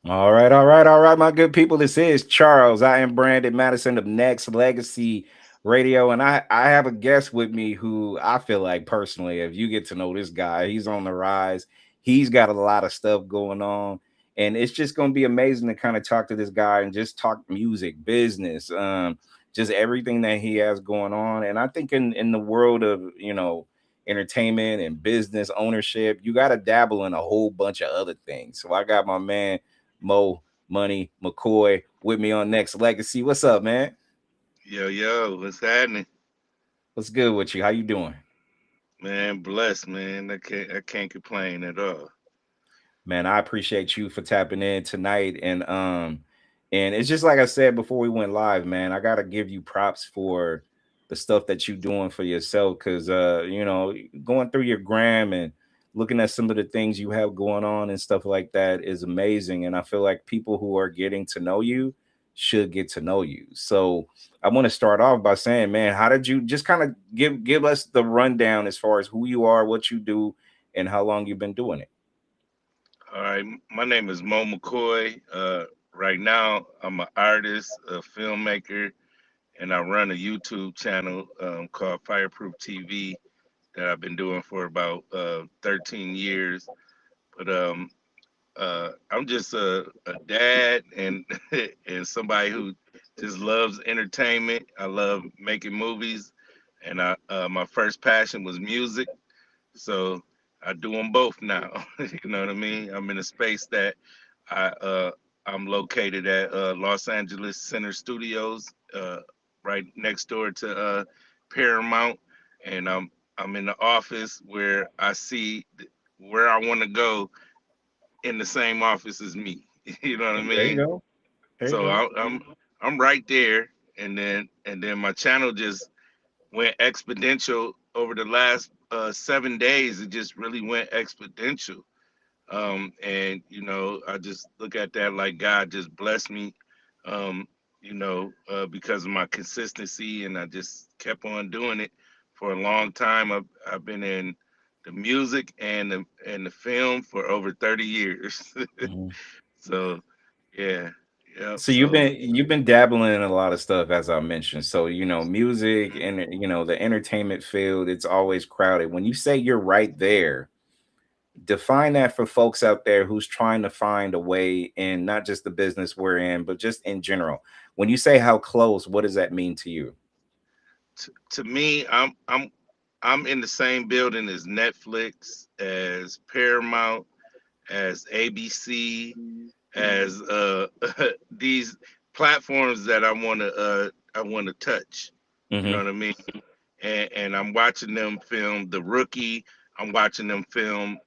All right, my good people. This is Charles. I am Brandon Madison of Next Legacy Radio, and I have a guest with me who I feel like personally, if you get to know this guy, he's on the rise. He's got a lot of stuff going on, and it's just going to be amazing to kind of talk to this guy and just talk music, business, just everything that he has going on. And I think in the world of entertainment and business ownership, you got to dabble in a whole bunch of other things. So I got my man Mo Money McCoy with me on Next Legacy. What's up, man? Yo, yo, what's happening? What's good with you? How you doing? Man, blessed, man. I can't complain at all. Man, I appreciate you for tapping in tonight. And it's just like I said before we went live, man. I gotta give you props for the stuff that you doing for yourself. Cause going through your gram and looking at some of the things you have going on and stuff like that is amazing. And I feel like people who are getting to know you should get to know you. So I want to start off by saying, man, how did you just kind of give us the rundown as far as who you are, what you do, and how long you've been doing it? All right, my name is Mo McCoy. Right now, I'm an artist, a filmmaker, and I run a YouTube channel called Fireproof TV that I've been doing for about 13 years. But I'm just a dad and and somebody who just loves entertainment. I love making movies, and my first passion was music. So I do them both now. You know what I mean? I'm in a space that I I'm located at Los Angeles Center Studios, right next door to Paramount, and I'm in the office where I see where I want to go in the same office as me. You know what I There you mean? go. There you So go. I'm right there, and then my channel just went exponential over the last 7 days. It just really went exponential. And I just look at that like God just blessed me, um, because of my consistency, and I just kept on doing it for a long time. I've been in the music and the film for over 30 years. Mhm. So yeah, yeah. So you've So been dabbling in a lot of stuff, as I mentioned. So music and the entertainment field, it's always crowded. When you say you're right there, define that for folks out there who's trying to find a way in not just the business we're in, but just in general. When you say how close, what does that mean to you? to me, I'm in the same building as Netflix, as Paramount, as ABC, as these platforms that I want to touch. You know Hmm. what I mean? And I'm watching them film The Rookie. I'm watching them film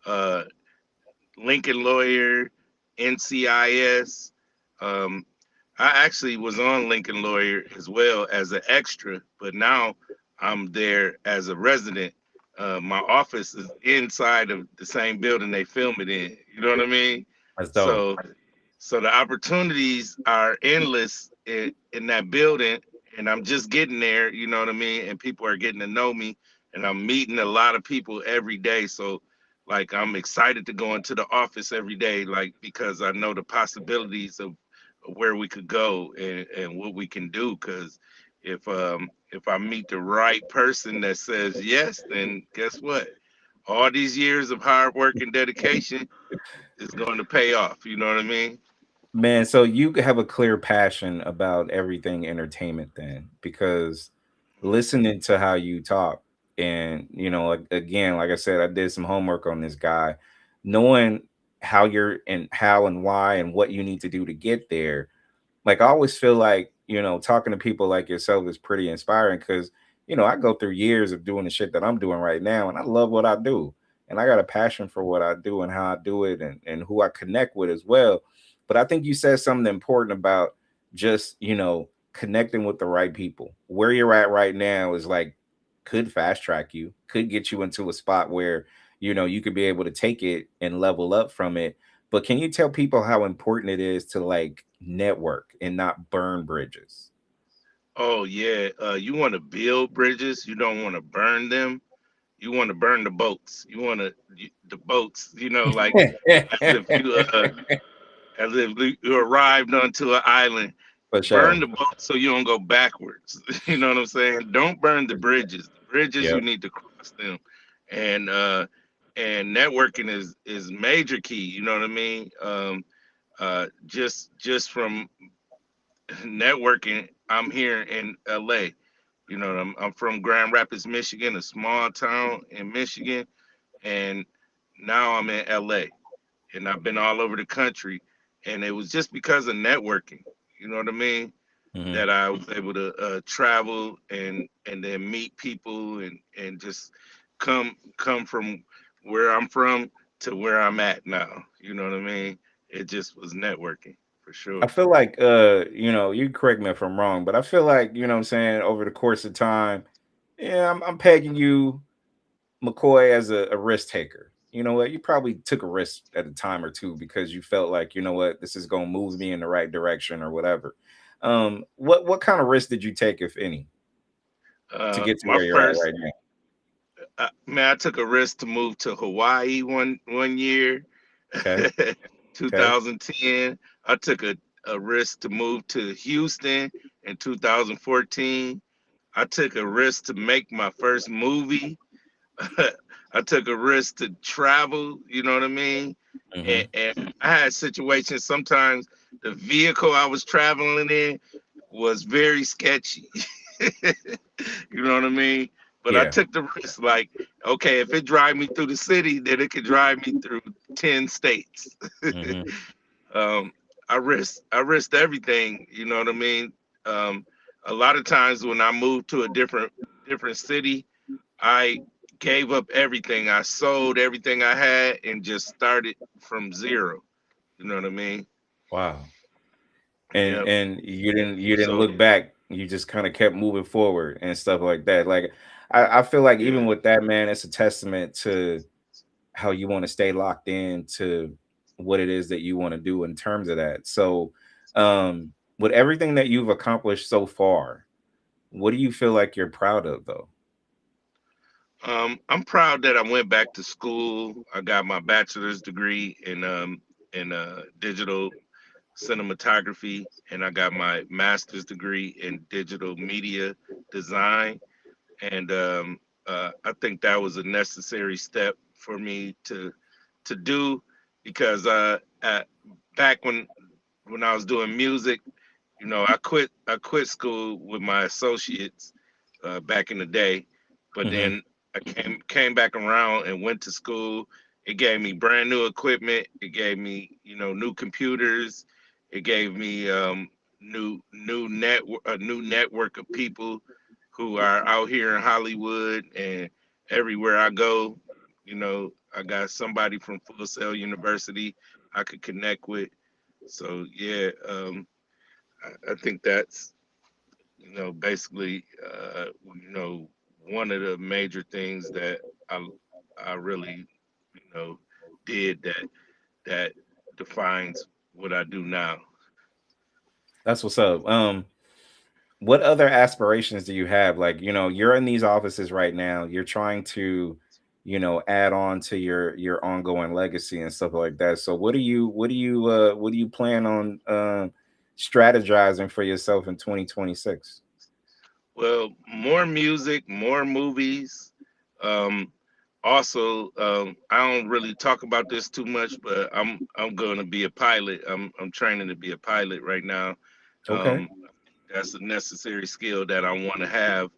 uh, Lincoln Lawyer, NCIS. Um, I actually was on Lincoln Lawyer as well as an extra, but now I'm there as a resident. My office is inside of the same building they film it in. You know what I mean? That's dope. So, so the opportunities are endless in that building, and I'm just getting there. You know what I mean? And people are getting to know me, and I'm meeting a lot of people every day. So like I'm excited to go into the office every day, like because I know the possibilities of where we could go and what we can do. Because if I meet the right person that says yes, then guess what? All these years of hard work and dedication is going to pay off. You know what I mean? Man, so you have a clear passion about everything entertainment then, because listening to how you talk and again, like I said, I did some homework on this guy, knowing how you're and how and why and what you need to do to get there. Like I always feel like, talking to people like yourself is pretty inspiring because, I go through years of doing the shit that I'm doing right now and I love what I do. And I got a passion for what I do and how I do it and who I connect with as well. But I think you said something important about just, connecting with the right people. Where you're at right now is like could fast track you, could get you into a spot where, you could be able to take it and level up from it. But can you tell people how important it is to like network and not burn bridges? Oh yeah, you want to build bridges. You don't want to burn them. you want to burn the boats. You want to the boats. Like as if you as if you arrived onto an island. For Burn sure. the boat so you don't go backwards. You know what I'm saying? Don't burn the bridges. The bridges you Yep. need to cross them, and networking is major key. You know what I mean? Just from networking, I'm here in LA. I'm from Grand Rapids, Michigan, a small town in Michigan, and now I'm in LA, and I've been all over the country, and it was just because of networking. You know what I mean? Hmm. That I was able to travel and then meet people and just come from where I'm from to where I'm at now. You know what I mean? It just was networking for I sure. feel like you correct me if I'm wrong, but I feel like, what I'm saying, over the course of time, yeah, I'm pegging you, McCoy, as a risk taker. You know what? You probably took a risk at a time or two because you felt like, what, this is gonna move me in the right direction or whatever. What kind of risk did you take, if any, to get to My where you're at first right now? man, I took a risk to move to Hawaii one year, Okay. Okay. 2010. I took a risk to move to Houston in 2014. I took a risk to make my first movie. I took a risk to travel, you know what I mean? And, Hmm. and I had situations sometimes the vehicle I was traveling in was very sketchy. You know what I mean? But I Yeah. took the risk, like, okay, if it drive me through the city, then it could drive me through 10 states. Hmm. um, I risked everything, you know what I mean? Um, a lot of times when I moved to a different city, I gave up everything. I sold everything I had and just started from zero. You know what I mean? Wow. and Yep. and you didn't So look back. You just kind of kept moving forward and stuff like that. Like, I feel like even yeah. with that, man, it's a testament to how you want to stay locked in to what it is that you want to do in terms of that. So, with everything that you've accomplished so far, what do you feel like you're proud of, though? I'm proud that I went back to school. I got my bachelor's degree in digital cinematography, and I got my master's degree in digital media design. And I think that was a necessary step for me to do because back when I was doing music, I quit school with my associates back in the day, but Hmm. then I came back around and went to school. It gave me brand new equipment. It gave me new computers. It gave me new network of people who are out here in Hollywood and everywhere I go. I got somebody from Full Sail University I could connect with. So yeah, I think that's basically one of the major things that I I really know did that defines what I do now. That's what's up. What other aspirations do you have? Like, you're in these offices right now. You're trying to, add on to your ongoing legacy and stuff like that. So, what do you plan on strategizing for yourself in 2026? Well, more music, more movies. Um, Also, I don't really talk about this too much, but I'm going to be a pilot. I'm training to be a pilot right now. Okay. Um, that's a necessary skill that I want to have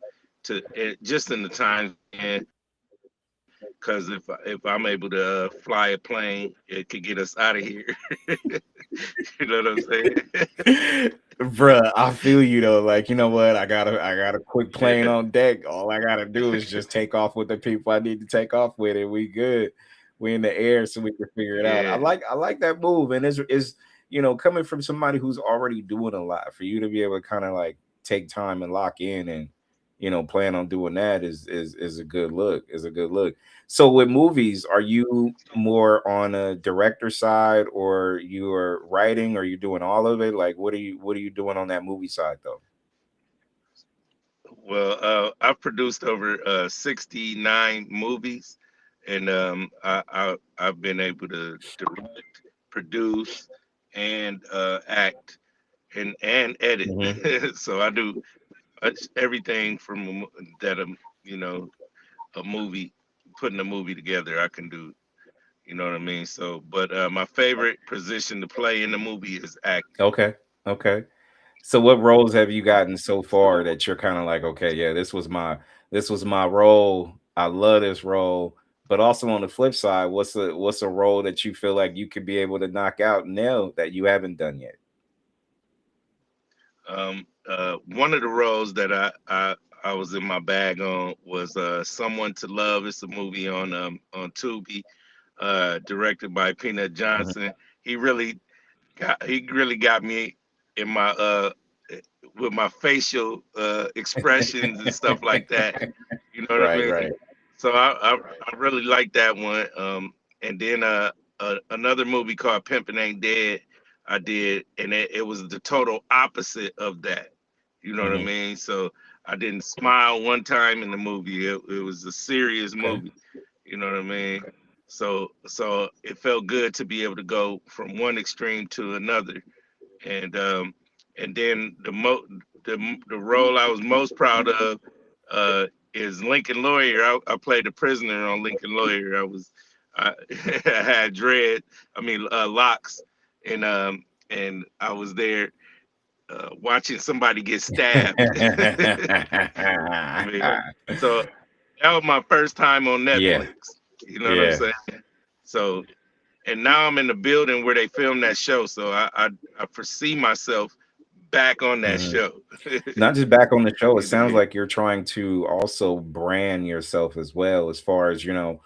just in the times being. Because if I'm able to fly a plane, it could get us out of here. You know what I'm saying? Bruh, I feel you though. Like, you know what? I got a quick Yeah, plane on deck. All I gotta do is just take off with the people I need to take off with, and we good. We in the air, so we can figure it out. I yeah, like I like that move, and is coming from somebody who's already doing a lot, for you to be able to kind of like take time and lock in and plan on doing that is a good look. Is a good look. So with movies, are you more on a director side, or you are writing, or you doing all of it? Like, what are you doing on that movie side though? Well, I've produced over 69 movies, and I've been able to direct, produce, and act and edit. Hmm. So I do everything from that you know a movie, putting a movie together. I can do. You know what I mean? So, but my favorite position to play in the movie is acting. Okay. Okay. So what roles have you gotten so far that you're kind of like, okay, yeah, this was my role. I love this role. But also on the flip side, what's a role that you feel like you could be able to knock out and nail that you haven't done yet? One of the roles that I was in my bag on was "Someone to Love." It's a movie on Tubi, directed by Peanut Mhm. Johnson. He really got me in my with my facial expressions and stuff like that. You know what I Right, right. mean? So I really like that one. And then another movie called Pimpin' Ain't Dead. I did, and it was the total opposite of that. You know what I Hmm. mean? So I didn't smile one time in the movie. It was a serious Okay. movie. You know what I mean? So it felt good to be able to go from one extreme to another. And um and then the role I was most proud of uh is Lincoln Lawyer. I played a prisoner on Lincoln Lawyer. I, I had dread, locks, and I was there watching somebody get stabbed. I mean, so that was my first time on Yeah, Netflix. You know what I'm yeah. saying? So, and now I'm in the building where they filmed that show. So I foresee myself back on that Hmm. show. Not just back on the show. It You sounds dig? like you're trying to also brand yourself as well, as far as the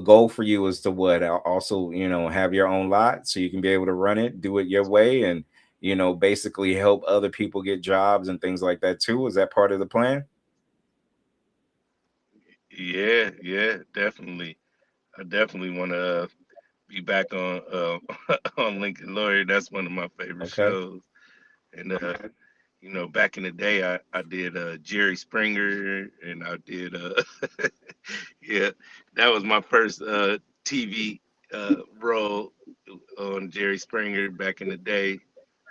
goal for you is to what also have your own lot so you can be able to run it, do it your way, and basically help other people get jobs and things like that too. Is that part of the plan? Yeah, yeah, definitely. I definitely want to be back on on Lincoln Lawyer. That's one of my favorite Okay. shows. And back in the day, I did Jerry Springer, and I did yeah, that was my first TV role on Jerry Springer back in the day.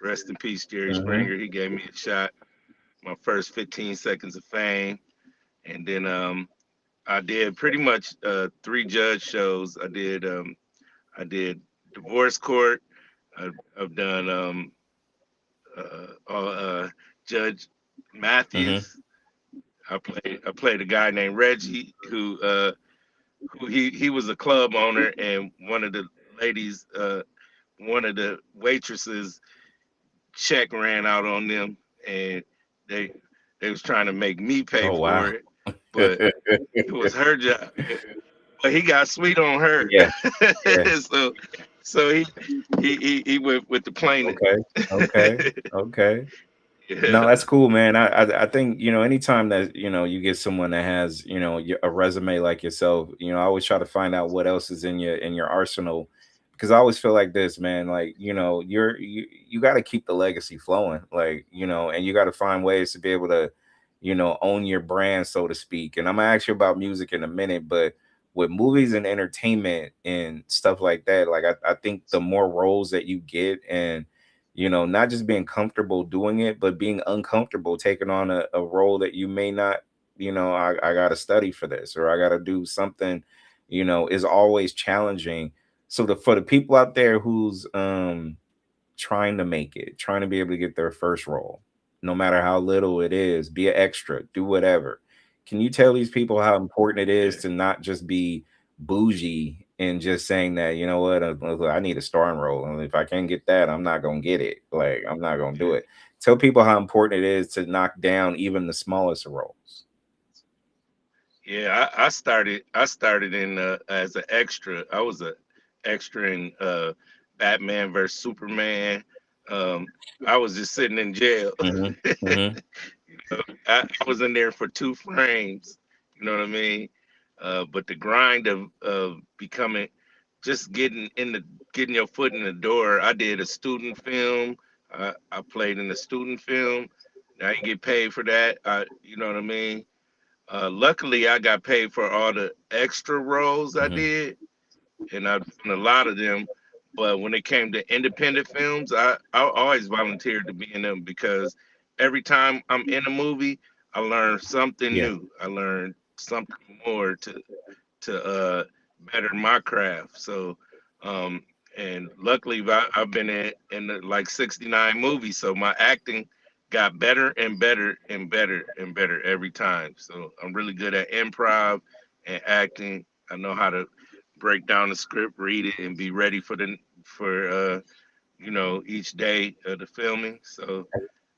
Rest in peace, Jerry Hmm. Springer. He gave me a shot, my first 15 seconds of fame, and then I did pretty much three judge shows. I did Divorce Court. I've done Judge Hmm. Matthews. I played a guy named Reggie who he was a club owner, and ladies one of the waitresses check ran out on them, and they they was trying to make me pay Oh for wow. it, but it was her job. But he got sweet on her. Yeah, yeah. so so he went with the plaintiff. Okay. Okay. Okay. No, Yeah, that's cool, man. I think anytime that you get someone that has a resume like yourself, I always try to find out what else is in your arsenal, because I always feel like this, man. Like you got to keep the legacy flowing, like and you got to find ways to be able to own your brand, so to speak. And I'm gonna ask you about music in a minute, but with movies and entertainment and stuff like that, like I think the more roles that you get, and not just being comfortable doing it, but being uncomfortable taking on a role that you may not, I got to study for this, or I got to do something, is always challenging. So for the people out there who's trying to make it, trying to be able to get their first role, no matter how little it is, be an extra, do whatever. Can you tell these people how important it is yeah, to not just be bougie and just saying that, what, look, I need a starring role. And if I can't get that, I'm not going to get it. Like, I'm not going to do yeah. it. Tell people how important it is to knock down even the smallest of roles. Yeah, I started in as an extra. I was a extra in Batman versus Superman. Um, I was just sitting in jail. Hmm. Hmm. I was in there for 2 frames. You know what I mean? But the grind of becoming, just getting your foot in the door. I did a student film. I played in a student film. Now you get paid for that. You know what I mean? Luckily, I got paid for all the extra roles I Hmm. did, and I've done a lot of them. But when it came to independent films, I always volunteered to be in them because every time I'm in a movie, I learn something Yeah. new. I learn something more to better my craft. So, um, and luckily, I've been in like 69 movies, so my acting got better and better and better and better every time. So I'm really good at improv and acting. I know how to break down the script, read it, and be ready for each day of the filming. So,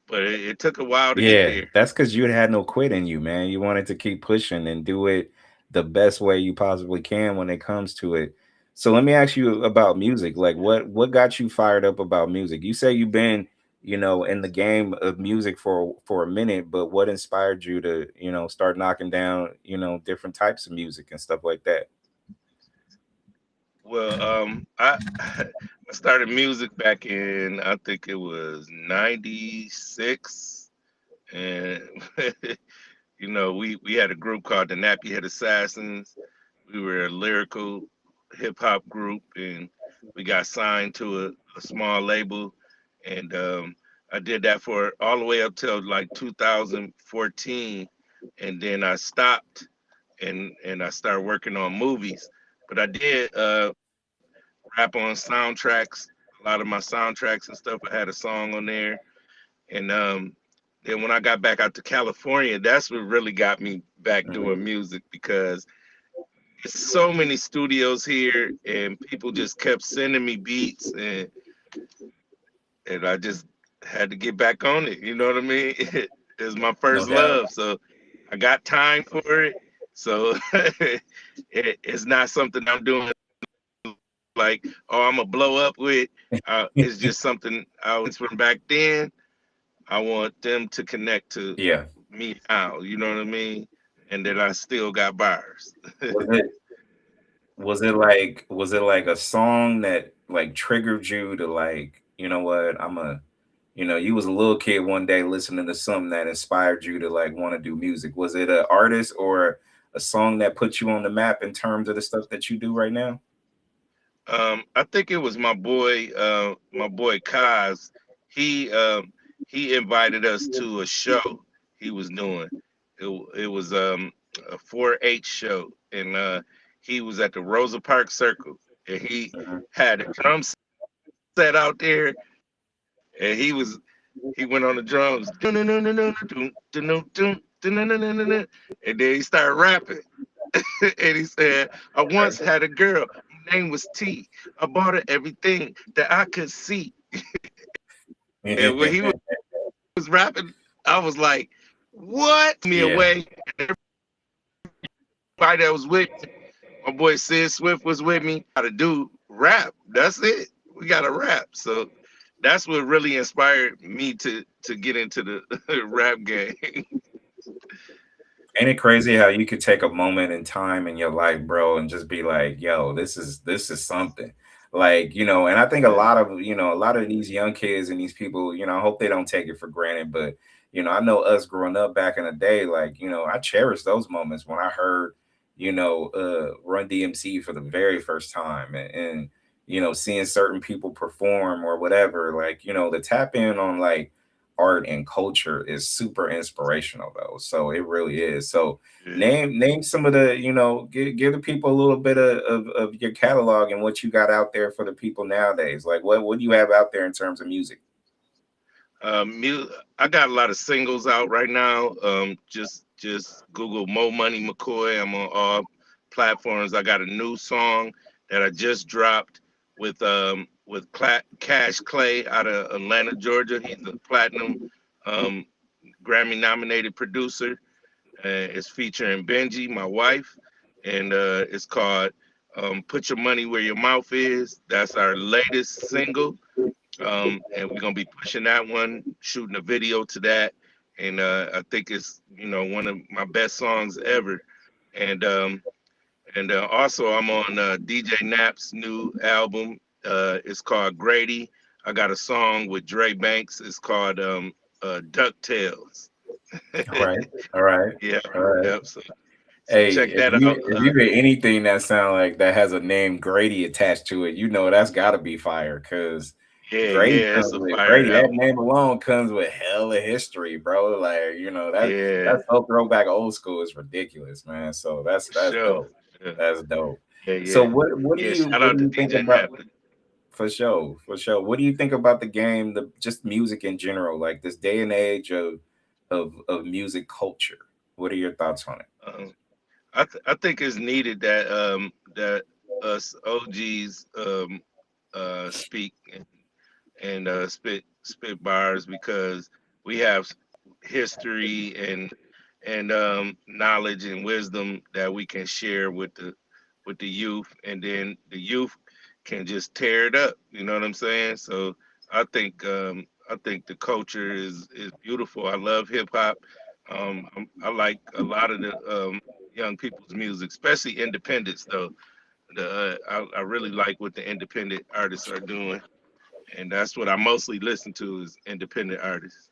but it took a while to get Yeah, there. that's because you had no quit in you, man. You wanted to keep pushing and do it the best way you possibly can when it comes to it. So let me ask you about music. Like, what got you fired up about music? You say you've been, in the game of music for a minute, but what inspired you to, start knocking down, different types of music and stuff like that? Well, I I started music back in I think it was '96, and we had a group called the Nappy Head Assassins. We were a lyrical hip hop group, and we got signed to a small label, and I did that for all the way up till like 2014, and then I stopped and I started working on movies. But I did rap on soundtracks. A lot of my soundtracks and stuff, I had a song on there. And then when I got back out to California, that's what really got me back Hmm. doing music because there's so many studios here, and people just kept sending me beats, and I just had to get back on it. You know what I mean? It's my No first doubt. love, so I got time for it. So it's not something I'm doing like, oh, I'm gonna blow up with. It's just something I was from back then. I want them to connect to Yeah. me now. You know what I mean? And that I still got bars. Was it was it like a song that like triggered you to like, you know what, you was a little kid one day listening to something that inspired you to like want to do music. Was it an artist or a song that put you on the map in terms of the stuff that you do right now? I think it was my boy Kaz. He he invited us to a show he was doing. It was a 4-H show, and he was at the Rosa Parks Circle, and he Mhm. had a drum set out there, and he went on the drums, and then he started rapping. And he said, I once Okay. had a girl. Her name was T. I bought her everything that I could see. And when he was rapping, I was like, what? Me Yeah. away. Everybody that was with me, my boy Sid Swift was with me. Got to do rap. That's it. We got to rap. So that's what really inspired me to get into the rap game. Ain't it crazy how you could take a moment in time in your life, bro, and just be like, "Yo, this is something." Like, and I think a lot of these young kids and these people, I hope they don't take it for granted, but I know us growing up back in the day, like, I cherish those moments when I heard, Run DMC for the very first time and seeing certain people perform or whatever, like, the tap in on like art and culture is super inspirational though. So it really is. So Yeah. name some of the, give the people a little bit of your catalog and what you got out there for the people nowadays. Like what do you have out there in terms of music? I got a lot of singles out right now. Just Google Mo Money McCoy. I'm on all platforms. I got a new song that I just dropped with Cash Clay out of Atlanta, Georgia. He's a platinum um, Grammy nominated producer. It's featuring Benji, my wife, and it's called "Put Your Money Where Your Mouth Is." That's our latest single, and we're gonna be pushing that one, shooting a video to that, and I think it's one of my best songs ever. And also I'm on DJ Knapp's new album. It's called Grady. I got a song with Dre Banks. It's called DuckTales. All right, all right, Yeah, all right. yep. So Hey, check that out. if you get anything that sound like that has a name Grady attached to it, you know that's got to be fire. Cause Yeah, Grady yeah, comes it's a with fire Grady. That album. name alone comes with hella history, bro. Like Yeah, that's so throwback old school is ridiculous, man. So for that's sure, dope. for sure. That's dope. Yeah, So yeah, yeah. Shout what out do to you think DJ about Khaled. for sure for sure? What do you think about the game, the just music in general, like this day and age of music culture? What are your thoughts on it? Um, I think it's needed that that us OGs speak and spit bars because we have history and knowledge and wisdom that we can share with the youth, and then the youth can just tear it up. You know what I'm saying? So I think the culture is beautiful. I love hip hop. I like a lot of the young people's music, especially independents though. I really like what the independent artists are doing, and that's what I mostly listen to is independent artists.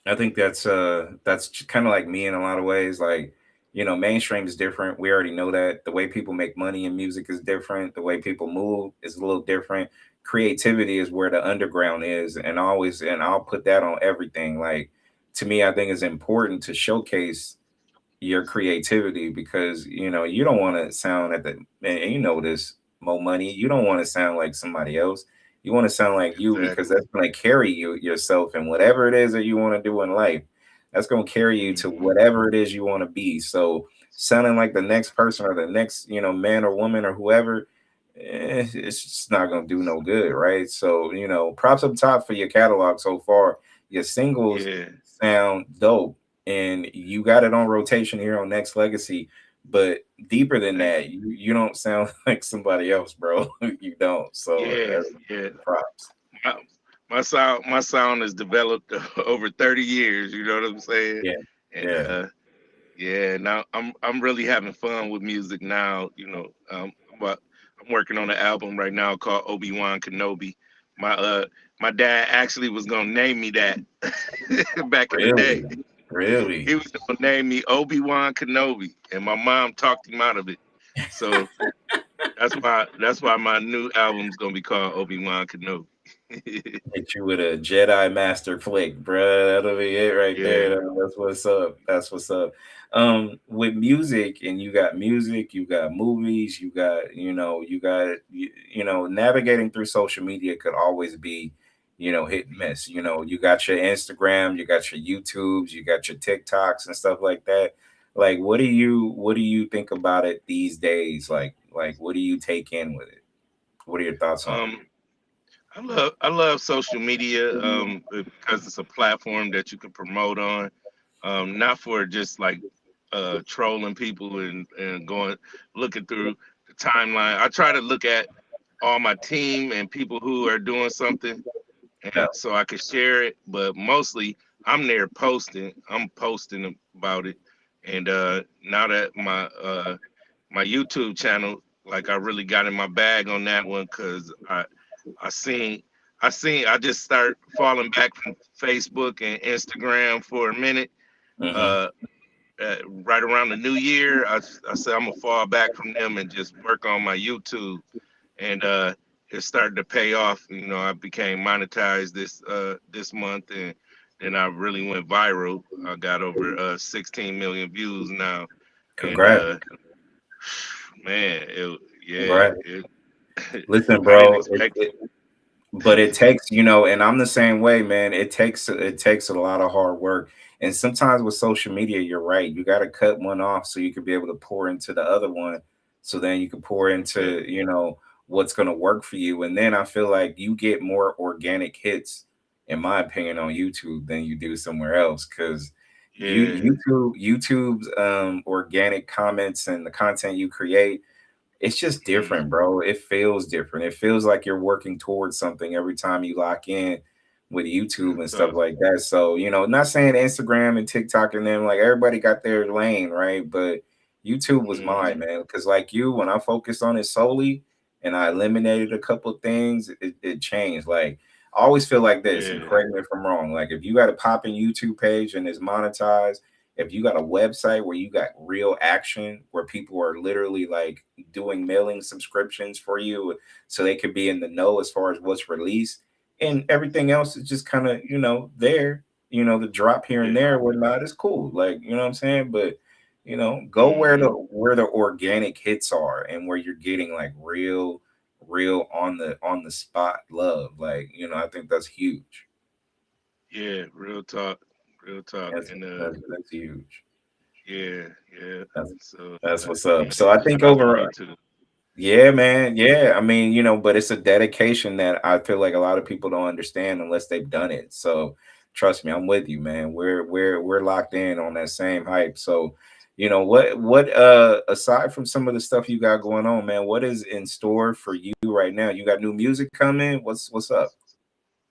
I think that's kind of like me in a lot of ways. Like, mainstream is different. We already know that the way people make money in music is different. The way people move is a little different. Creativity is where the underground is, and always, and I'll put that on everything. Like, to me, I think it's important to showcase your creativity because you don't want to sound at the and you know this Mo Money, you don't want to sound like somebody else. You want to sound like you because Exactly. that's going to carry you yourself and whatever it is that you want to do in life. That's going to carry you to Hmm. whatever it is you want to be. So sounding like the next person or the next man or woman or whoever, it's just not going to do no good, right? So props up top for your catalog so far. Your singles Yeah. sound dope and you got it on rotation here on Next Legacy. But deeper than Thank that, you don't sound like somebody else, bro. You don't. you. So Yeah. that's Yeah. props. My, my sound has developed over 30 years. You know what I'm saying? Yeah, And yeah. yeah, now I'm really having fun with music now. But I'm working on an album right now called Obi-Wan Kenobi. My my dad actually was gonna name me that back in the day. Really, really. He was gonna name me Obi-Wan Kenobi, and my mom talked him out of it. So that's why my new album's gonna be called Obi-Wan Kenobi. Hit you with a Jedi Master flick, bruh. That'll be it right Yeah. there. That's what's up. That's what's up. With music, and you got music, you got movies, navigating through social media could always be, hit and miss. You got your Instagram, you got your YouTubes, you got your TikToks and stuff like that. Like, what do you think about it these days? Like, what do you take in with it? What are your thoughts on it? Um, I love social media because it's a platform that you can promote on, not for just like trolling people and going looking through the timeline. I try to look at all my team and people who are doing something, Yeah. and so I could share it. But mostly, I'm there posting. I'm posting about it, and now that my YouTube channel, like I really got in my bag on that one because I seen I just start falling back from Facebook and Instagram for a minute. Hmm. Uh, right around the new year, I said I'm gonna fall back from them and just work on my YouTube, and it started to pay off. I became monetized this month, and then I really went viral. I got over 16 million views now, and Congrats. man, yeah, Congrats. it, Listen, I didn't bro, expect it. but it takes, and I'm the same way, man. It takes a lot of hard work. And sometimes with social media, you're right. You got to cut one off so you can be able to pour into the other one. So then you can pour Yeah, into, what's going to work for you. And then I feel like you get more organic hits, in my opinion, on YouTube than you do somewhere else. Cause yeah, YouTube's organic comments and the content you create, it's just hmm different, bro. It feels different. It feels like you're working towards something every time you lock in with YouTube and stuff so, like that. So, not saying Instagram and TikTok and them, like everybody got their lane, right? But YouTube was mine, hmm man. Cause like you, when I focused on it solely and I eliminated a couple of things, it changed. Like I always feel like this, and Yeah, correct me if I'm wrong. Like if you got a popping YouTube page and it's monetized, if you got a website where you got real action, where people are literally like doing mailing subscriptions for you, so they could be in the know as far as what's released, and everything else is just kind of there. The drop here and yeah, there, whatnot is cool. Like what I'm saying, but go where hmm the organic hits are and where you're getting like real on the spot love. Like I think that's huge. yeah. Real talk, That's and that's huge. yeah, yeah. That's So that's what's up. yeah, So I think shout out to you over. too. Yeah, man. Yeah. I mean, but it's a dedication that I feel like a lot of people don't understand unless they've done it. So trust me, I'm with you, man. We're locked in on that same hype. So, what aside from some of the stuff you got going on, man, what is in store for you right now? You got new music coming? What's up?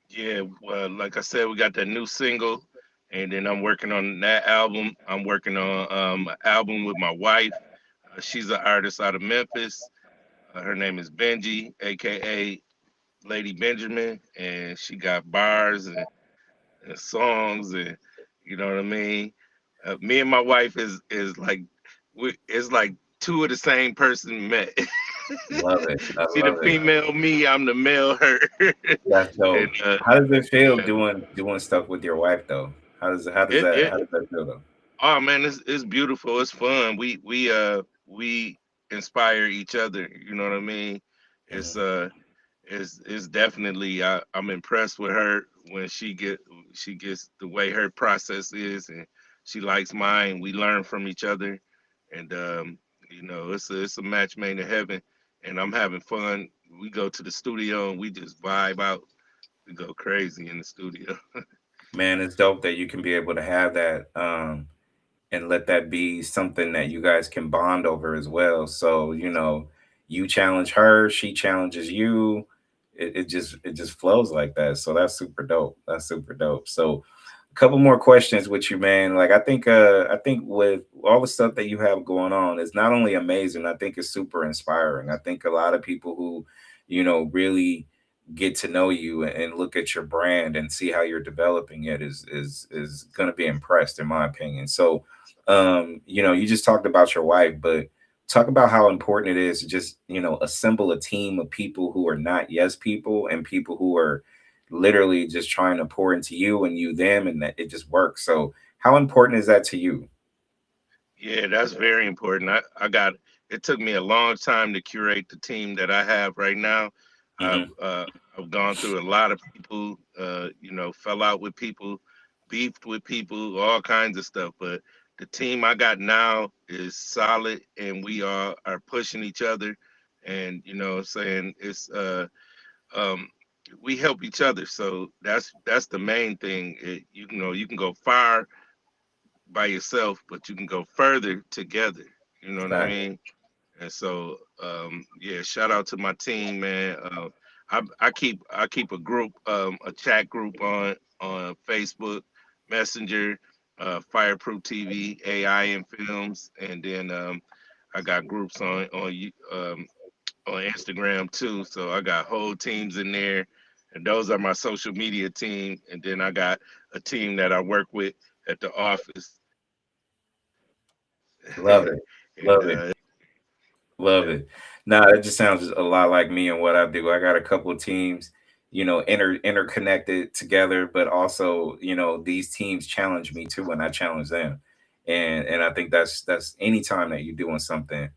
Yeah, well, like I said, we got that new single, and then I'm working on that album. I'm working on an album with my wife. She's an artist out of Memphis. Her name is Benji, aka Lady Benjamin, and she got bars and songs, and you know what I mean. Me and my wife is like it's like two of the same person met. Love it. I She the love it. female me, I'm the male her. That's and dope. How does it feel yeah, doing stuff with your wife though? it, How it does that feel though? oh man, it's beautiful. It's fun. We inspire each other. You know what I mean? It's Mhm. uh it's definitely I'm impressed with her when she gets the way her process is, and she likes mine. We learn from each other, and it's a match made in heaven, and I'm having fun. We go to the studio and we just vibe out. We go crazy in the studio. Man, it's dope that you can be able to have that. And let that be something that you guys can bond over as well. So, you challenge her, she challenges you. It just flows like that. So that's super dope. That's super dope. So a couple more questions with you, man. Like I think with all the stuff that you have going on, it's not only amazing, I think it's super inspiring. I think a lot of people who, really get to know you and look at your brand and see how you're developing it is going to be impressed in my opinion. So you just talked about your wife, but talk about how important it is to just, assemble a team of people who are not yes people and people who are literally just trying to pour into you and you them and that it just works. So how important is that to you? Yeah, that's very important. It took me a long time to curate the team that I have right now. I've Hmm. uh, I've gone through a lot of people, fell out with people, beefed with people, all kinds of stuff. But the team I got now is solid, and we are pushing each other, and what I'm saying um, we help each other. So that's the main thing. You can go far by yourself, but you can go further together. You know what I Fact. mean? And so, yeah, shout out to my team, man. I keep a group, a chat group on Facebook Messenger, Fireproof TV, AI and Films, and then I got groups on Instagram too. So I got whole teams in there, and those are my social media team. And then I got a team that I work with at the office. Love and it. Love it. Love yeah, it. Nah, that just sounds a lot like me and what I do. I got a couple of teams, interconnected together, but also, these teams challenge me too, and I challenge them. And I think that's anytime that you're doing something,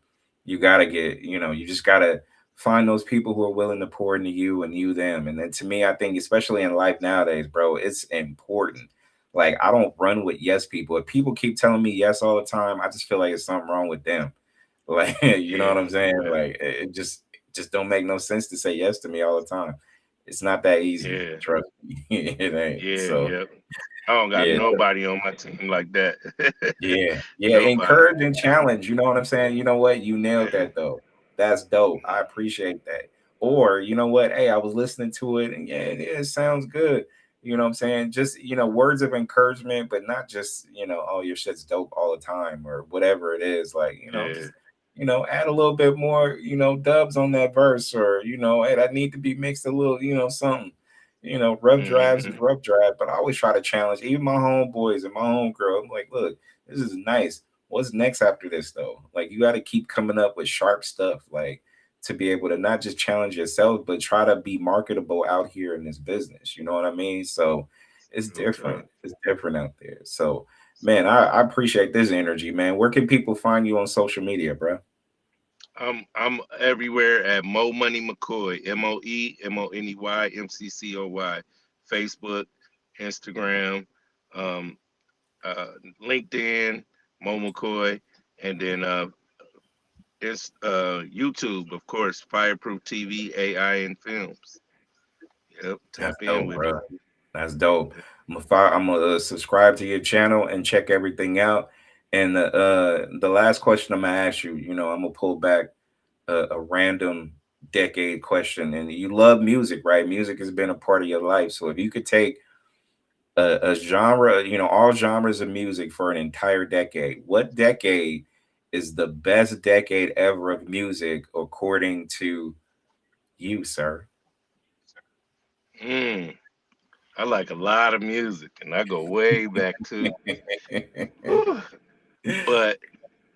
you gotta get, you just gotta find those people who are willing to pour into you and you them. And then to me, I think especially in life nowadays, bro, it's important. Like I don't run with yes people. If people keep telling me yes all the time, I just feel like it's something wrong with them. Like, you know yeah, what I'm saying? yeah, Like, it just don't make no sense to say yes to me all the time. It's not that easy. yeah, Trust me, it ain't. yeah, So, yeah. I don't got yeah, nobody on my team like that. yeah, yeah. Nobody. Encourage and challenge. You know what I'm saying? You know what? You nailed Yeah, that though. That's dope. I appreciate that. Or you know what? Hey, I was listening to it, and yeah, it sounds good. You know what I'm saying? Just words of encouragement, but not just oh, your shit's dope all the time or whatever it is. Like yeah, just add a little bit more dubs on that verse, or hey, that need to be mixed a little something. rough drives is Hmm. rough drive, but I always try to challenge even my homeboys and my homegirl. I'm like, look, this is nice. What's next after this though? Like you got to keep coming up with sharp stuff, like to be able to not just challenge yourself, but try to be marketable out here in this business. You know what I mean? So it's No different. doubt. It's different out there. So man, I appreciate this energy, man. Where can people find you on social media, bro? I'm everywhere at Mo Money McCoy. MoeMoneyMccoy. Facebook, Instagram, um, uh, LinkedIn, Mo McCoy, and then it's YouTube, of course, Fireproof TV, AI and Films. Yep, That's tap in dope, with it. bro. That's dope. I'm gonna subscribe to your channel and check everything out. And the last question I'm gonna ask you, I'm gonna pull back a random decade question. And you love music, right? Music has been a part of your life. So if you could take a genre, all genres of music for an entire decade, what decade is the best decade ever of music according to you, sir? Mm, I like a lot of music, and I go way back too. Whew. But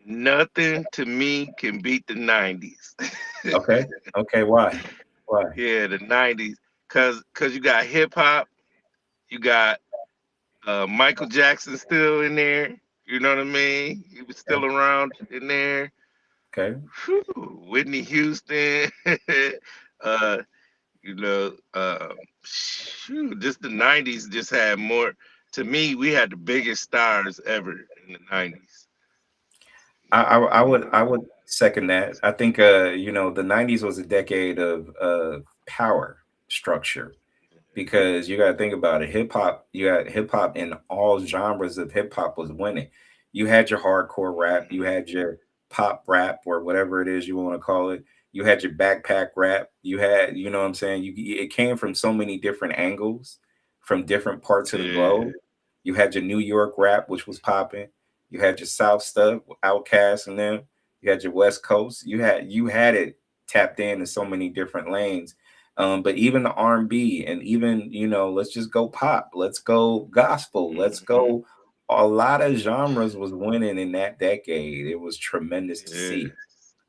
nothing to me can beat the '90s. Okay. Okay. Why? Why? Yeah, the '90s, cause you got hip hop, you got Michael Jackson still in there. You know what I mean? He was Okay. still around in there. Okay. Whew, Whitney Houston. uh, shoot, just the '90s just had more. To me, we had the biggest stars ever in the '90s. I, I I You would know? I would second that. I think the 90s was a decade of power structure, because you got to think about it. Hip hop, you got hip hop in all genres of hip hop was winning. You had your hardcore rap, you had your pop rap, or whatever it is you want to call it. You had your backpack rap. You had, you know what I'm saying? It came from so many different angles, from different parts of the Yeah, globe. You had your New York rap, which was popping. You had your South stuff, Outkast and them. You had your West Coast. You had it tapped into so many different lanes. But even the R&B, and even let's just go pop, let's go gospel, let's hmm, go. A lot of genres was winning in that decade. It was tremendous to yeah, see.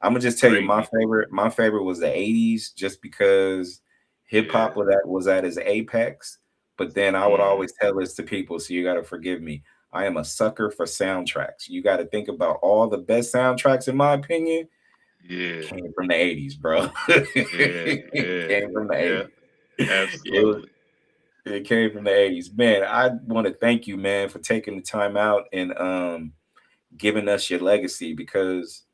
I'm gonna just tell you great my music. favorite. My favorite was the '80s, just because hip Yeah, hop was at its apex. But then I would hmm, always tell this to people, so you got to forgive me. I am a sucker for soundtracks. You got to think about all the best soundtracks, in my opinion, yeah, came from the '80s, bro. yeah, yeah, Came from the yeah, '80s. It, absolutely. it came from the '80s, man. I want to thank you, man, for taking the time out and giving us your legacy, because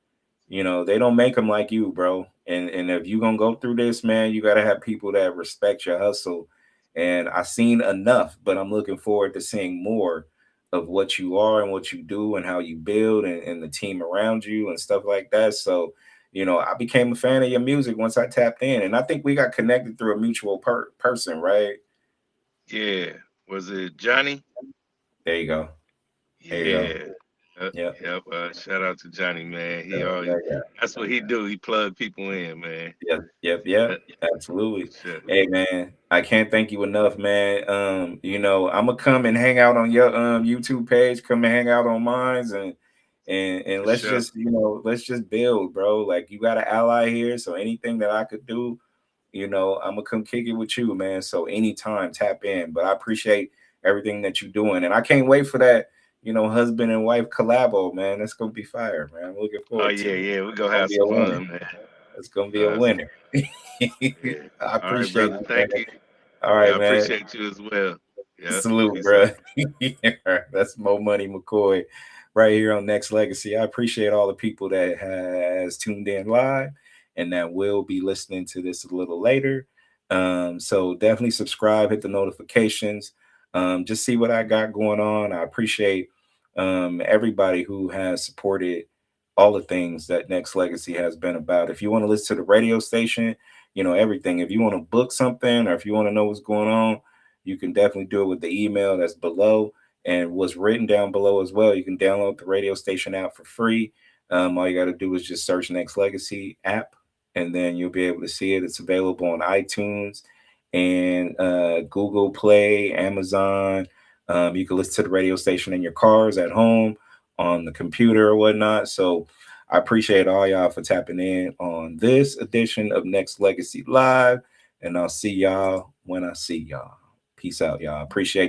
they don't make them like you, bro. And if you gonna go through this, man, you gotta have people that respect your hustle. And I seen enough, but I'm looking forward to seeing more of what you are and what you do and how you build, and the team around you and stuff like that. So, I became a fan of your music once I tapped in, and I think we got connected through a mutual person, right? Yeah, was it Johnny? There you go. There you go. Yeah. Yep. Yep. Shout out to Johnny, man. He Yeah, always yeah. that's what he do. He plug people in, man. Yep, yep, yep. Uh, Absolutely. Shit. Hey man, I can't thank you enough, man. I'm gonna come and hang out on your YouTube page, come and hang out on mine, and For let's sure. just, let's just build, bro. Like you got an ally here, so anything that I could do, I'm gonna come kick it with you, man. So anytime, tap in. But I appreciate everything that you're doing, and I can't wait for that, husband and wife collabo, man. That's gonna be fire, man. I'm looking Oh forward to yeah, it. yeah. We It's gonna gonna have be a some winner. fun, man. It's gonna be a Uh, winner. yeah. I All right, appreciate brother. you, man. Thank you. All Yeah, right, I man. appreciate you as well. Yeah. Salute, Peace bro. out. Yeah, that's Mo Money McCoy right here on Next Legacy. I appreciate all the people that has tuned in live and that will be listening to this a little later. So definitely subscribe, hit the notifications, just see what I got going on. I appreciate everybody who has supported all the things that Next Legacy has been about. If you want to listen to the radio station, everything. If you want to book something, or if you want to know what's going on, you can definitely do it with the email that's below and what's written down below as well. You can download the radio station app for free. All you got to do is just search Next Legacy app, and then you'll be able to see it. It's available on iTunes and Google Play, Amazon. You can listen to the radio station in your cars, at home, on the computer or whatnot. So I appreciate all y'all for tapping in on this edition of Next Legacy Live. And I'll see y'all when I see y'all. Peace out, y'all. Appreciate